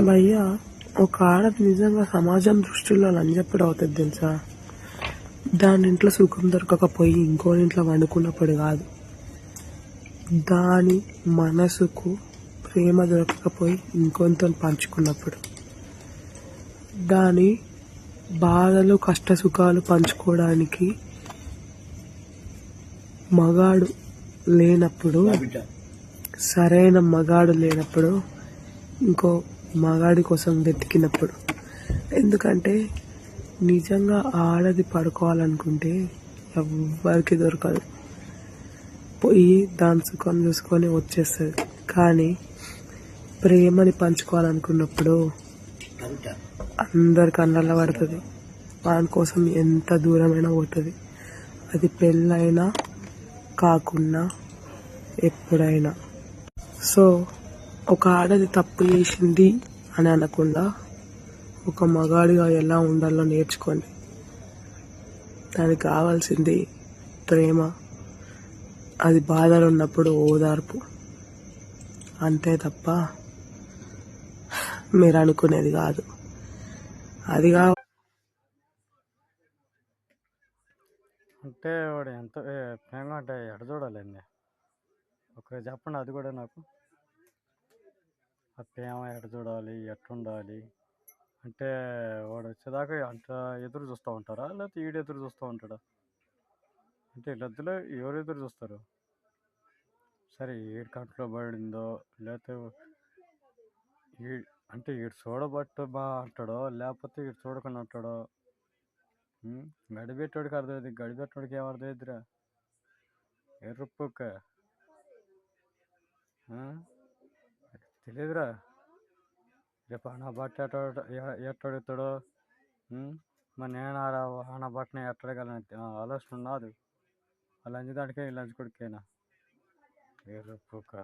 భయ్యా, ఒక ఆడది నిజంగా సమాజం దృష్టిలో లంజప్పుడు అవుతుంది తెలుసా. దాని ఇంట్లో సుఖం దొరకకపోయి ఇంకో ఇంట్లో వండుకున్నప్పుడు కాదు, దాని మనసుకు ప్రేమ దొరకకపోయి ఇంకొంత పంచుకున్నప్పుడు, దాని బాధలు కష్ట సుఖాలు పంచుకోవడానికి మగాడు లేనప్పుడు, సరైన మగాడు లేనప్పుడు, ఇంకో మగాడి కోసం వెతికినప్పుడు. ఎందుకంటే నిజంగా ఆడది పడుకోవాలనుకుంటే ఎవ్వరికి దొరకదు, పోయి దాని సుఖం చూసుకొని వచ్చేస్తుంది. కానీ ప్రేమని పంచుకోవాలనుకున్నప్పుడు అందరి కళ్ళల్లో పడుతుంది, వాని కోసం ఎంత దూరమైనా పోతుంది. అది పెళ్ళైనా కాకున్నా ఎప్పుడైనా. సో ఒక ఆడది తప్పు చేసింది అని అనకుండా ఒక మగాడిగా ఎలా ఉండాలో నేర్చుకోండి. దానికి కావాల్సింది ప్రేమ, అది బాధలు ఉన్నప్పుడు ఓదార్పు, అంతే తప్ప మీరు అనుకునేది కాదు. అది అంటే వాడు ఎంత ప్రేమ అంటే ఎడ చూడాలండి, ఒకరు చెప్పండి అది కూడా నాకు. ఆ ప్రేమ ఎడ చూడాలి, ఎట్టుండాలి అంటే వాడు వచ్చేదాకా అంత ఎదురు చూస్తూ ఉంటారా, లేకపోతే ఈడు ఎదురు చూస్తూ ఉంటాడా? అంటే వీళ్ళిద్దరూ ఎవరు ఎదురు చూస్తారు? సరే ఈడు కంట్లో పడిందో, లేకపోతే ఈ అంటే ఈడు చూడబట్టు బాగా అంటాడో, లేకపోతే ఈడు చూడకుండా అంటాడో. గడిపెట్టోడికి అర్థమైంది, గడిపెట్టోడికి ఏం అర్థమైద్దిరా? ఎర్రప్పుక్క తెలియదురా. రేపు ఆన బట్ట ఎట్టడుగుతాడో, మరి నేను ఆన బట్టని ఎట్టడగలని ఆలోచన ఉన్నది. ఆ లంచ్ దానికే ఈ లంచ్ కొడుకైనా ఎర్రప్పుక్క.